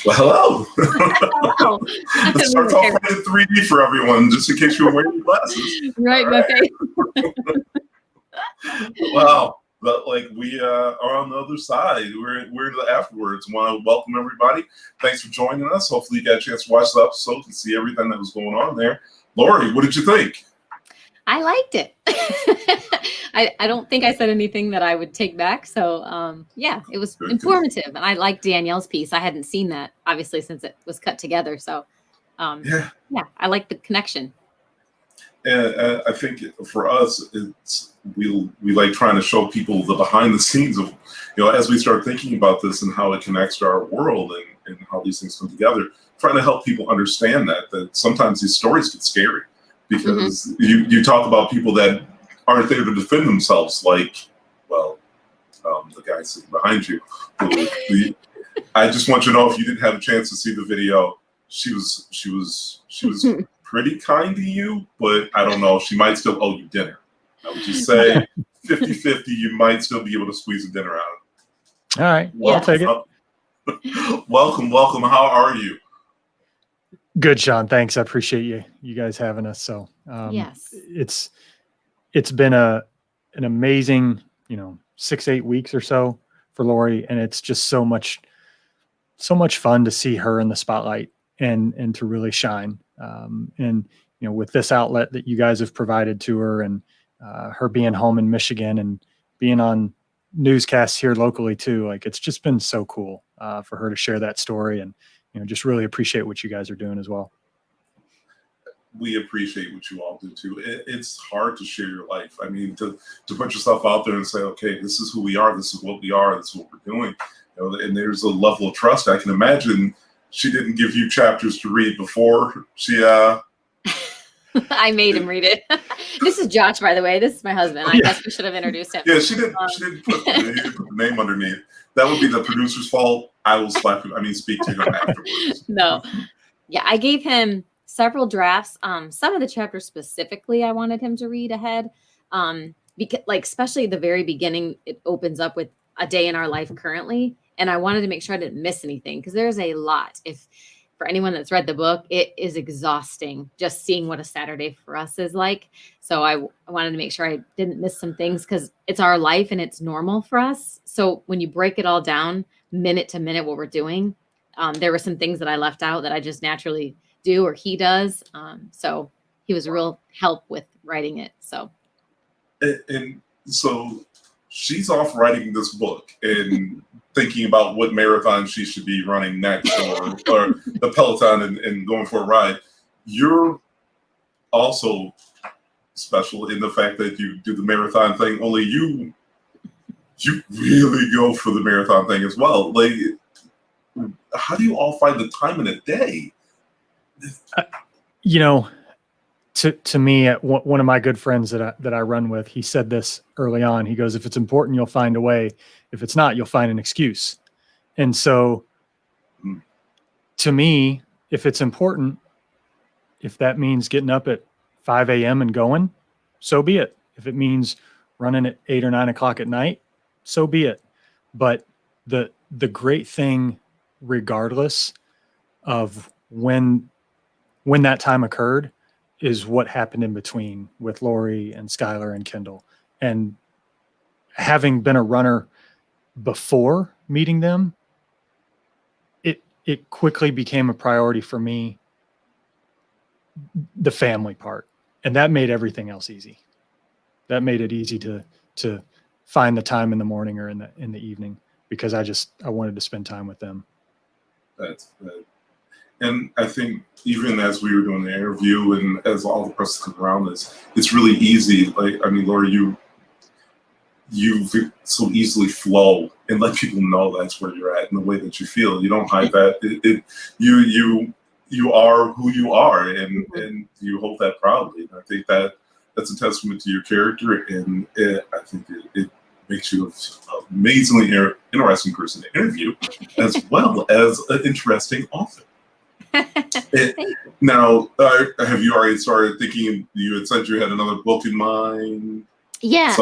Well, hello. Hello. It starts off right in 3D for everyone, just in case you were wearing your glasses. Right, All okay. Wow. But like we are on the other side. We're in the afterwards. Want to welcome everybody. Thanks for joining us. Hopefully you got a chance to watch the episode and see everything that was going on there. Laurie, what did you think? I liked it. I don't think I said anything that I would take back. So yeah, it was informative. And I liked Danielle's piece. I hadn't seen that, obviously, since it was cut together. So yeah, I like the connection. And I think for us, we like trying to show people the behind the scenes of, as we start thinking about this and how it connects to our world and how these things come together, trying to help people understand that sometimes these stories get scary because you talk about people that aren't there to defend themselves, like, well, the guy sitting behind you. I just want you to know, if you didn't have a chance to see the video, she was pretty kind to you, but I don't know, she might still owe you dinner. I would just say 50-50, you might still be able to squeeze a dinner out of it. All right, well, I'll take it. Welcome. How are you? Good, Sean. Thanks. I appreciate you guys having us. So yes, it's been an amazing 6-8 weeks or so for Laurie, and it's just so much fun to see her in the spotlight and to really shine. And with this outlet that you guys have provided to her, and her being home in Michigan and being on newscasts here locally too, like it's just been so cool for her to share that story, and just really appreciate what you guys are doing as well. We appreciate what you all do too. It's hard to share your life. I mean, to put yourself out there and say, okay, this is who we are, this is what we are, this is what we're doing. And there's a level of trust. I can imagine she didn't give you chapters to read before she I made him read it. This is Josh, by the way. This is my husband. I guess we should have introduced him. Yeah, she didn't put the name underneath. That would be the producer's fault. I will speak to him afterwards. No. Yeah, I gave him several drafts. Some of the chapters specifically I wanted him to read ahead. Because especially the very beginning, it opens up with a day in our life currently. And I wanted to make sure I didn't miss anything, because there's a lot. For anyone that's read the book, it is exhausting just seeing what a Saturday for us is like. So I wanted to make sure I didn't miss some things, because it's our life and it's normal for us. So when you break it all down minute to minute, what we're doing, there were some things that I left out that I just naturally do, or he does. So he was a real help with writing it. So. And so she's off writing this book and thinking about what marathon she should be running next, or the Peloton and going for a ride. You're also special in the fact that you do the marathon thing, only you really go for the marathon thing as well. Like, how do you all find the time in a day? To me, one of my good friends that I run with, he said this early on. He goes, if it's important, you'll find a way. If it's not, you'll find an excuse. And so to me, if it's important, if that means getting up at 5 a.m. and going, so be it. If it means running at 8 or 9 o'clock at night, so be it. But the great thing, regardless of when that time occurred, is what happened in between with Laurie and Skylar and Kendall. And having been a runner before meeting them, it quickly became a priority for me, the family part. And that made everything else easy. That made it easy to find the time in the morning or in the evening, because I wanted to spend time with them. That's good. And I think even as we were doing the interview and as all the press come around us, it's really easy. Laurie, you so easily flow and let people know that's where you're at and the way that you feel. You don't hide that. You are who you are, and you hold that proudly. And I think that's a testament to your character, and I think it makes you an amazingly interesting person to interview, as well as an interesting author. Now, have you already started thinking? You had said you had another book in mind. Yeah.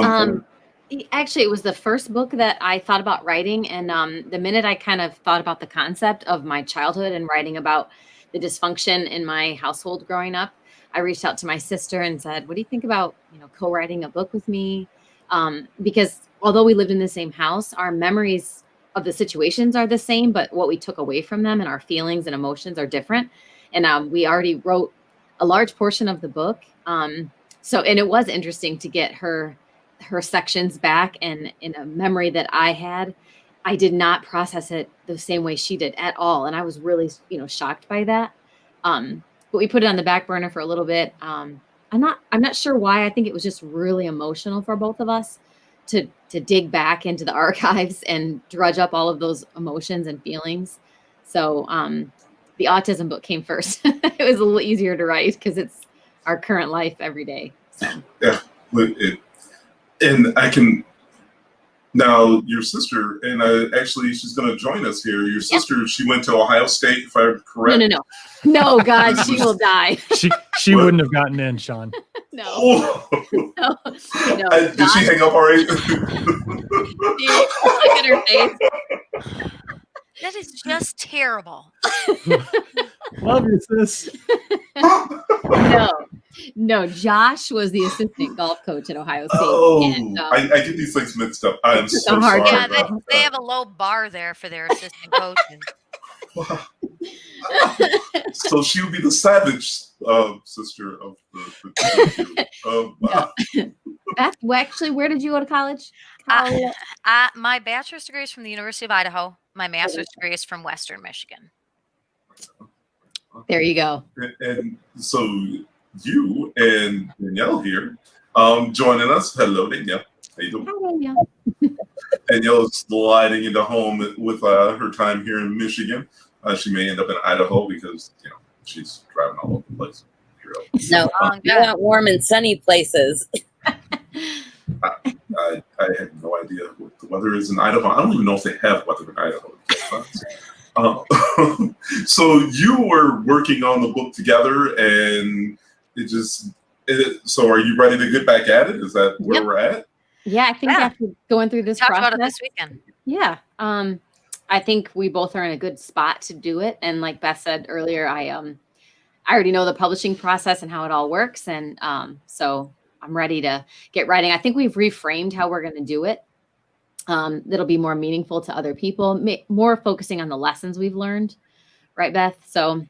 Actually, it was the first book that I thought about writing. And the minute I kind of thought about the concept of my childhood and writing about the dysfunction in my household growing up, I reached out to my sister and said, what do you think about, co-writing a book with me? Because although we lived in the same house, our memories of the situations are the same, but what we took away from them and our feelings and emotions are different. And we already wrote a large portion of the book. And it was interesting to get her sections back, and in a memory that I had, I did not process it the same way she did at all. And I was really, shocked by that. But we put it on the back burner for a little bit. I'm not sure why. I think it was just really emotional for both of us to dig back into the archives and drudge up all of those emotions and feelings. So the autism book came first. It was a little easier to write because it's our current life every day. So. Yeah. And I can now, your sister, and actually she's going to join us here. Your sister, She went to Ohio State, if I'm correct. No, God, she will die. She wouldn't have gotten in, Sean. No. Oh. No. Did she hang up already? Look at her face. That is just terrible. Love you, sis. No, Josh was the assistant golf coach at Ohio State. Oh, and, I get these things mixed up. I'm so sorry. Yeah, they have a low bar there for their assistant coaches. So she would be the savage sister of the two. Beth, actually, where did you go to college? My bachelor's degree is from the University of Idaho. My master's degree is from Western Michigan. There you go. And so you and Danielle here joining us. Hello, Danielle. How you doing? Hi, Danielle. Danielle is sliding into home with her time here in Michigan. She may end up in Idaho because she's driving all over the place. No, you want warm and sunny places. I have no idea what the weather is in Idaho. I don't even know if they have weather in Idaho. So you were working on the book together, and so are you ready to get back at it? Is that where we're at? Yeah, I think after going through this process, about it this weekend. Yeah. I think we both are in a good spot to do it. And like Beth said earlier, I already know the publishing process and how it all works. And so I'm ready to get writing. I think we've reframed how we're going to do it. That'll be more meaningful to other people, more focusing on the lessons we've learned. Right, Beth? So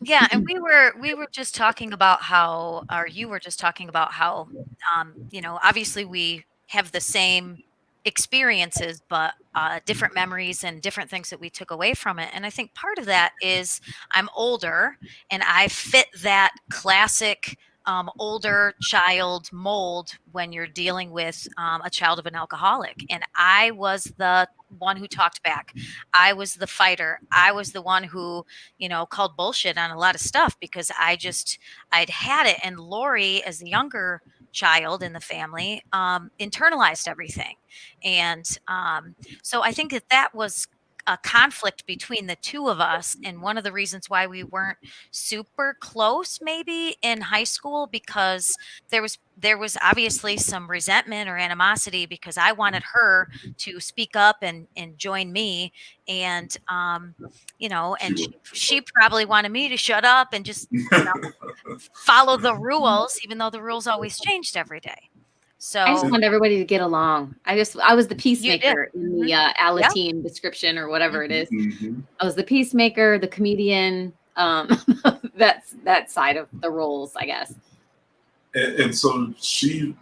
yeah, and we were just talking about how, or you were just talking about how, obviously we have the same experiences, but different memories and different things that we took away from it. And I think part of that is I'm older and I fit that classic older child mold when you're dealing with a child of an alcoholic. And I was the one who talked back. I was the fighter. I was the one who, called bullshit on a lot of stuff because I'd had it. And Laurie, as the younger child in the family, internalized everything. And so I think that was a conflict between the two of us, and one of the reasons why we weren't super close maybe in high school, because there was obviously some resentment or animosity because I wanted her to speak up and join me, and she probably wanted me to shut up and just follow the rules, even though the rules always changed every day. So I just want everybody to get along. I was the peacemaker in the Alateen description or whatever it is. Mm-hmm. I was the peacemaker, the comedian. That's that side of the roles, I guess. And so she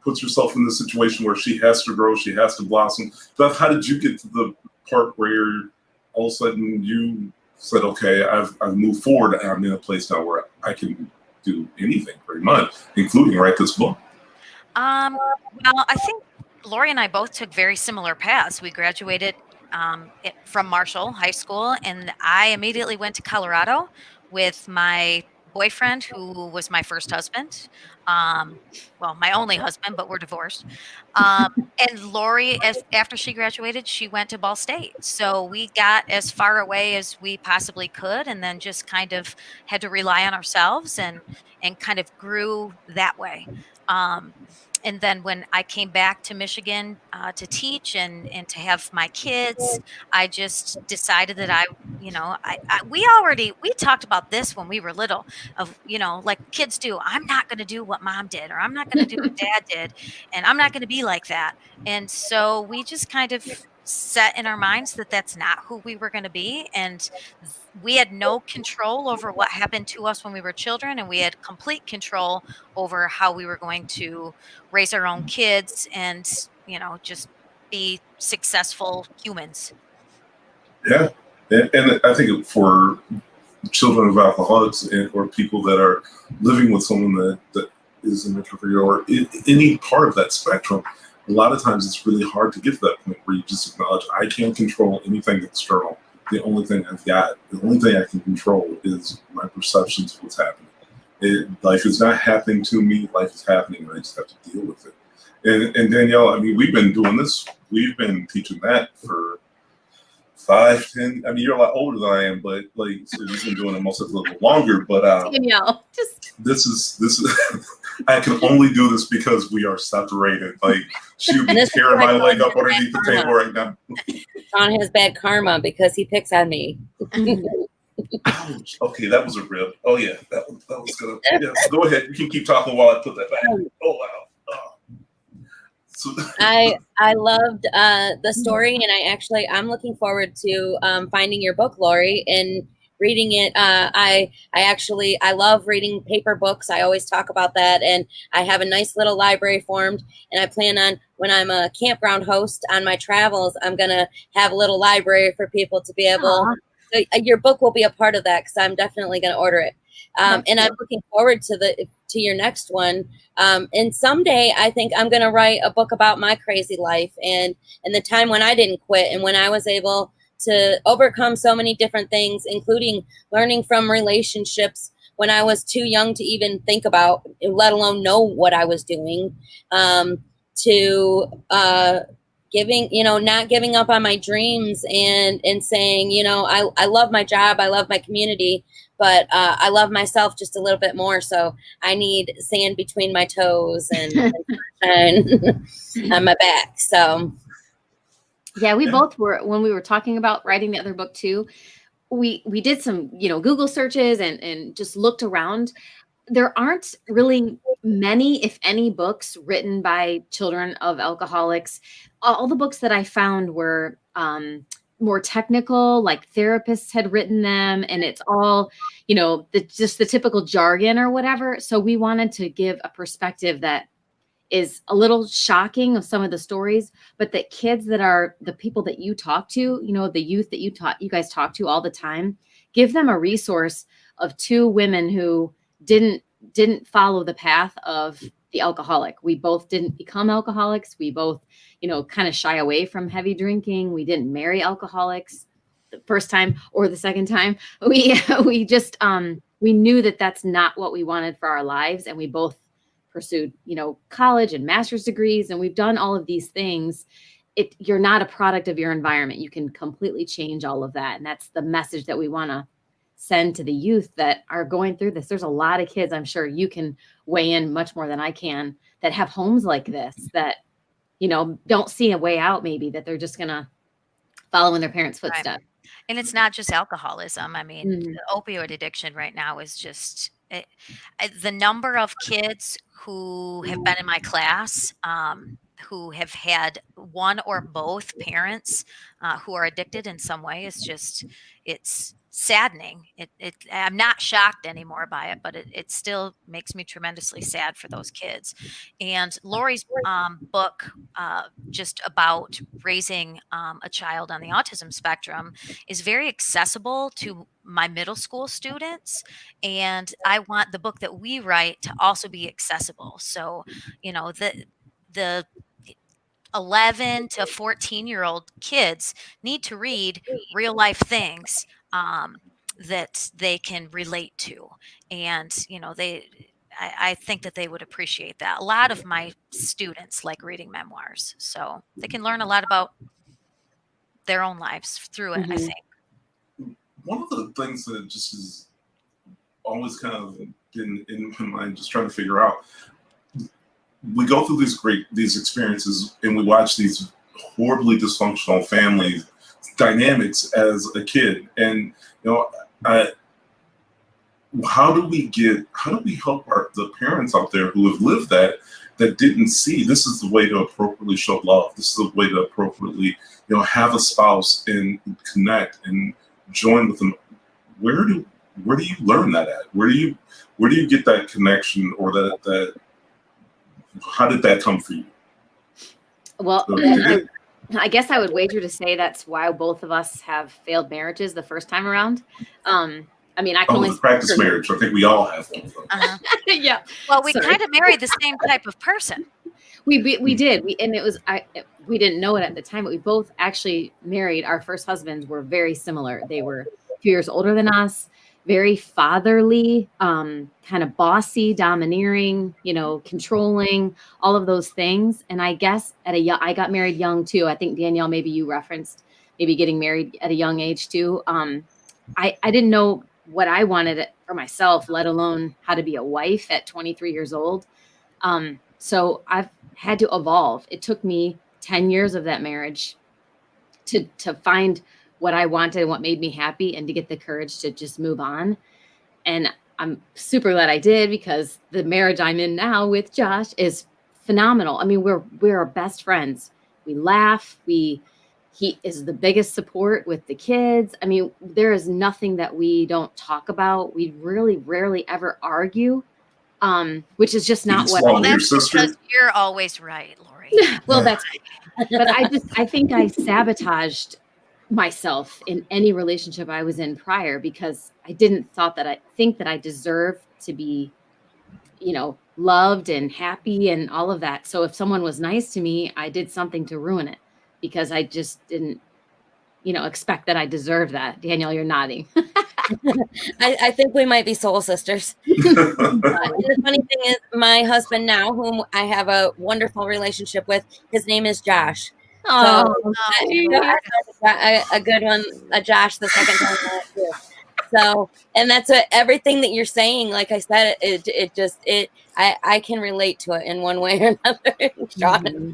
puts herself in the situation where she has to grow, she has to blossom. Beth, how did you get to the part where all of a sudden you said, okay, I've moved forward and I'm in a place now where I can do anything pretty much, including write this book? Well, I think Laurie and I both took very similar paths. We graduated from Marshall High School, and I immediately went to Colorado with my boyfriend, who was my first husband. Well, my only husband, but we're divorced. And Laurie, after she graduated, she went to Ball State. So we got as far away as we possibly could, and then just kind of had to rely on ourselves and kind of grew that way. And then when I came back to Michigan to teach and to have my kids, I just decided that we talked about this when we were little, of, like kids do. I'm not going to do what mom did, or I'm not going to do what dad did, and I'm not going to be like that. And so we just kind of set in our minds that that's not who we were going to be. And we had no control over what happened to us when we were children, and we had complete control over how we were going to raise our own kids and, just be successful humans. Yeah. And I think for children of alcoholics or people that are living with someone that is an entrepreneur or any part of that spectrum, a lot of times it's really hard to get to that point where you just acknowledge, I can't control anything external. The only thing I've got, the only thing I can control is my perceptions of what's happening. Life is not happening to me, life is happening, and I just have to deal with it. And Danielle, I mean, we've been doing this, we've been teaching that for 5, 10. I mean, you're a lot older than I am, but so you've been doing it most of a little longer. But Danielle, this is I can only do this because we are separated. Like, she would be tearing my leg up underneath the table right now. Sean has bad karma because he picks on me. Ouch. Okay, that was a rib. Oh yeah, that was gonna. Yeah, go ahead. You can keep talking while I put that back. Oh wow. So, I loved the story, and I'm looking forward to finding your book, Laurie, and reading it. I love reading paper books. I always talk about that, and I have a nice little library formed, and I plan on, when I'm a campground host on my travels, I'm gonna have a little library for people to be able. So your book will be a part of that, because I'm definitely going to order it. And I'm looking forward to your next one. And someday I think I'm going to write a book about my crazy life and the time when I didn't quit, and when I was able to overcome so many different things, including learning from relationships when I was too young to even think about, let alone know what I was doing, to not giving up on my dreams, and saying, I love my job, I love my community, but I love myself just a little bit more. So I need sand between my toes and on my back. So yeah, we both were, when we were talking about writing the other book too, we did some, Google searches and just looked around. There aren't really many, if any, books written by children of alcoholics. All the books that I found were more technical, like therapists had written them, and it's all, just the typical jargon or whatever. So we wanted to give a perspective that is a little shocking of some of the stories, but that kids that are the people that you talk to, the youth that you guys talk to all the time, give them a resource of 2 women who didn't follow the path of the alcoholic. We both didn't become alcoholics. We both, kind of shy away from heavy drinking. We didn't marry alcoholics the first time or the second time. We just, we knew that that's not what we wanted for our lives. And we both pursued, college and master's degrees, and we've done all of these things. You're not a product of your environment. You can completely change all of that. And that's the message that we want to send to the youth that are going through this. There's a lot of kids, I'm sure you can weigh in much more than I can, that have homes like this, that, don't see a way out, maybe, that they're just going to follow in their parents' footsteps. Right. And it's not just alcoholism. I mean, the opioid addiction right now is just the number of kids who have been in my class, who have had one or both parents who are addicted in some way, is just, it's saddening. I'm not shocked anymore by it, but it still makes me tremendously sad for those kids. And Laurie's book, just about raising a child on the autism spectrum, is very accessible to my middle school students. And I want the book that we write to also be accessible. So, the 11 to 14-year-old kids need to read real life things that they can relate to. And, I think that they would appreciate that. A lot of my students like reading memoirs, so they can learn a lot about their own lives through it, I think. One of the things that just is always kind of been in my mind, just trying to figure out, we go through these experiences, and we watch these horribly dysfunctional family dynamics as a kid, and how do we help the parents out there who have lived that didn't see this is the way to appropriately show love, this is the way to appropriately have a spouse and connect and join with them? Where do you learn that at? Where do you get that connection, or that how did that come for you? Well, I guess I would wager to say that's why both of us have failed marriages the first time around. I mean, I can only practice marriage. I think we all have one of them. Yeah. Well, we kind of married the same type of person. We did. We didn't know it at the time, but we both actually married. Our first husbands were very similar. They were a few years older than us, very fatherly, kind of bossy, domineering, controlling, all of those things. And I guess I got married young too. I think Danielle, maybe you referenced maybe getting married at a young age too. I didn't know what I wanted for myself, let alone how to be a wife at 23 years old. So I've had to evolve. It took me 10 years of that marriage to find what I wanted and what made me happy, and to get the courage to just move on. And I'm super glad I did, because the marriage I'm in now with Josh is phenomenal. I mean, we're best friends. We laugh. He is the biggest support with the kids. I mean, there is nothing that we don't talk about. We really rarely ever argue, which is just not what. Well, that's because you're always right, Laurie. Well, but I think I sabotaged myself in any relationship I was in prior, because I didn't think that I deserved to be, loved and happy and all of that. So if someone was nice to me, I did something to ruin it, because I just didn't, expect that I deserved that. Danielle, you're nodding. I think we might be soul sisters. The funny thing is, my husband now, whom I have a wonderful relationship with, his name is Josh. Oh, a good one, a Josh the second time too. So, and that's everything that you're saying. Like I said, I can relate to it in one way or another. Mm-hmm.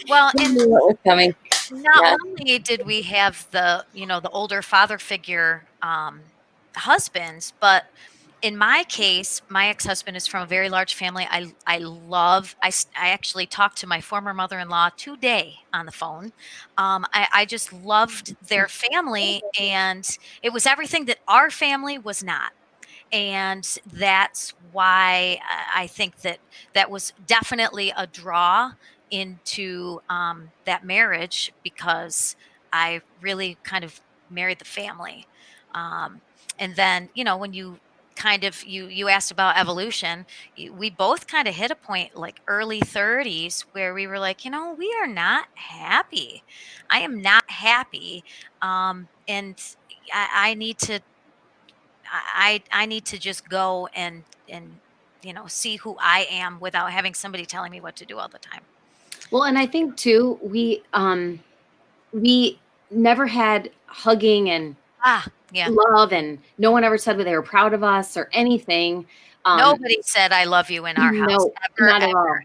Well, and what was coming. Not only did we have the older father figure husbands, but in my case, my ex-husband is from a very large family. I actually talked to my former mother-in-law today on the phone. I just loved their family, and it was everything that our family was not. And that's why I think that was definitely a draw into that marriage, because I really kind of married the family. And then, when you kind of, you asked about evolution, we both kind of hit a point like early 30s where we were like, we are not happy. I am not happy. And I need to, I need to just go and see who I am without having somebody telling me what to do all the time. Well, and I think too, we never had hugging and love, and no one ever said that they were proud of us or anything. Nobody said I love you in our house. No, ever, not at all.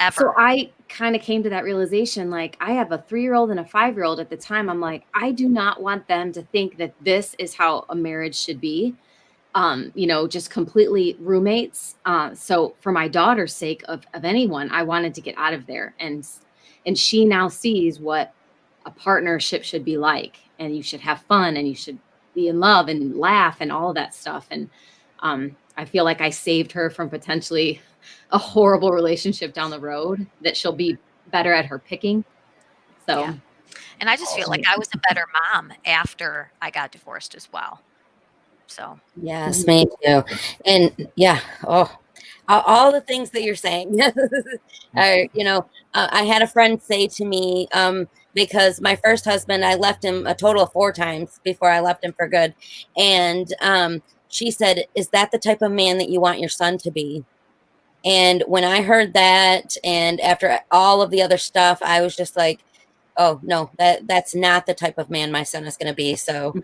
Ever. So I kind of came to that realization, like, I have a 3-year-old and a 5-year-old at the time. I'm like, I do not want them to think that this is how a marriage should be. Just completely roommates. So for my daughter's sake, of anyone, I wanted to get out of there. And she now sees what a partnership should be like. And you should have fun, and you should be in love and laugh and all of that stuff. And I feel like I saved her from potentially a horrible relationship down the road that she'll be better at her picking. So, yeah. And I just feel like I was a better mom after I got divorced as well. So yes, me too. And all the things that you're saying are, I had a friend say to me, because my first husband, I left him a total of 4 times before I left him for good. And she said, "Is that the type of man that you want your son to be?" And when I heard that, and after all of the other stuff, I was just like, oh no, that's not the type of man my son is going to be. So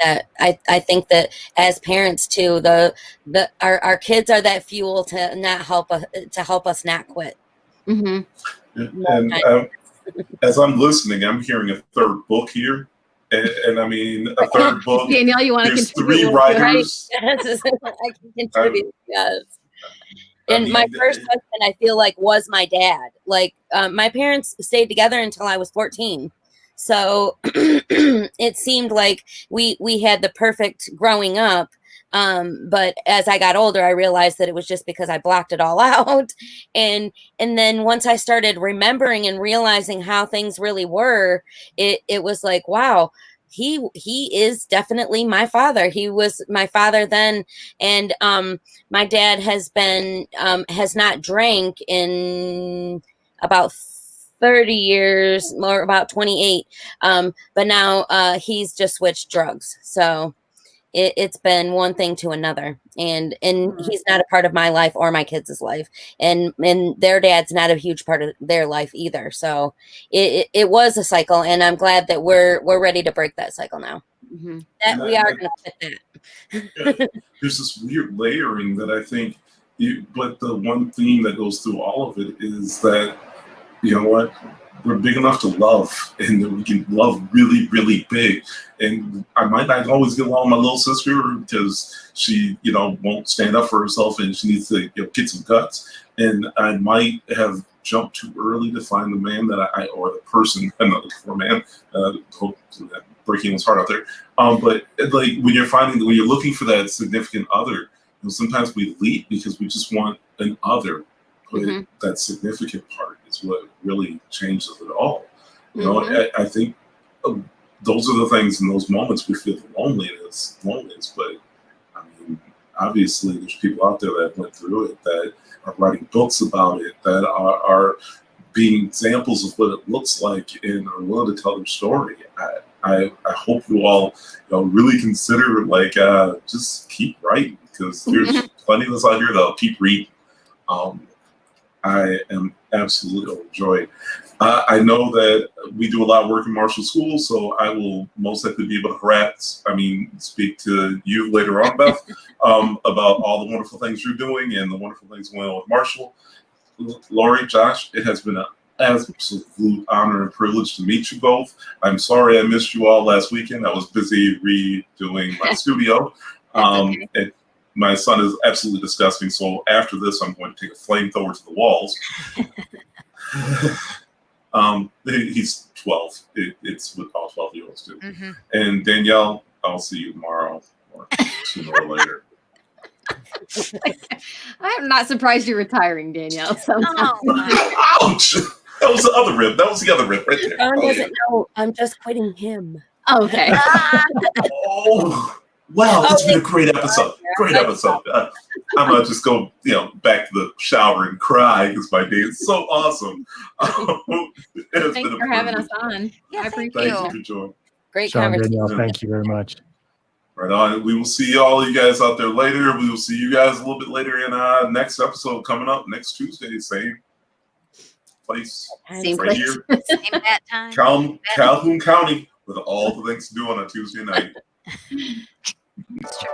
I think that as parents too, our kids are that fuel to help us not quit. Hmm. And as I'm listening, I'm hearing a third book here. And I mean, a third book. Danielle, you want to There's contribute? 3 writers. Yes, I can contribute. Yes. I And mean, my first husband, I feel like, was my dad. Like, my parents stayed together until I was 14. So it seemed like we had the perfect growing up. But as I got older, I realized that it was just because I blocked it all out. And then once I started remembering and realizing how things really were, it was like, wow, he is definitely my father. He was my father then. And my dad has been has not drank in about 30 years, or about 28. But now he's just switched drugs. So it's been one thing to another, and he's not a part of my life or my kids' life, and their dad's not a huge part of their life either. So it was a cycle, and I'm glad that we're ready to break that cycle now. Mm-hmm. That we are going to quit that. Yeah, there's this weird layering that I think, but the one theme that goes through all of it is that, you know what, we're big enough to love, and that we can love really, really big. And I might not always get along with my little sister because she, won't stand up for herself and she needs to get some guts. And I might have jumped too early to find the man that or the person, I'm not looking for a man, hope that breaking was hard out there. But like when you're looking for that significant other, sometimes we leap because we just want an other. But that significant part is what really changes it all. I think those are the things in those moments we feel the loneliness. But I mean, obviously, there's people out there that went through it, that are writing books about it, that are being examples of what it looks like and are willing to tell their story. I hope you all really consider just keep writing, because there's plenty of us out here that'll keep reading. I am absolutely overjoyed. I know that we do a lot of work in Marshall School, so I will most likely be able to speak to you later on, Beth, about all the wonderful things you're doing and the wonderful things going on with Marshall. Laurie, Josh, it has been an absolute honor and privilege to meet you both. I'm sorry I missed you all last weekend. I was busy redoing my studio. Okay. And my son is absolutely disgusting, so after this, I'm going to take a flamethrower to the walls. He's 12. It's what all 12-year-olds do. Mm-hmm. And Danielle, I'll see you tomorrow or sooner or later. I'm not surprised you're retiring, Danielle. Ouch! That was the other rib. That was the other rib right there. John doesn't know. I'm just quitting him. Okay. Oh. Wow, it's been a great episode. Great episode. I'm gonna just go, back to the shower and cry because my day is so awesome. Thanks for having us on. Yeah, I appreciate Thank it. you for joining. Great Sean, conversation. Danielle, thank you very much. Right on. We will see all you guys out there later. We will see you guys a little bit later in next episode coming up next Tuesday. Same place. Same right place. here. Same bat time. Calhoun County, with all the things to do on a Tuesday night. It's true.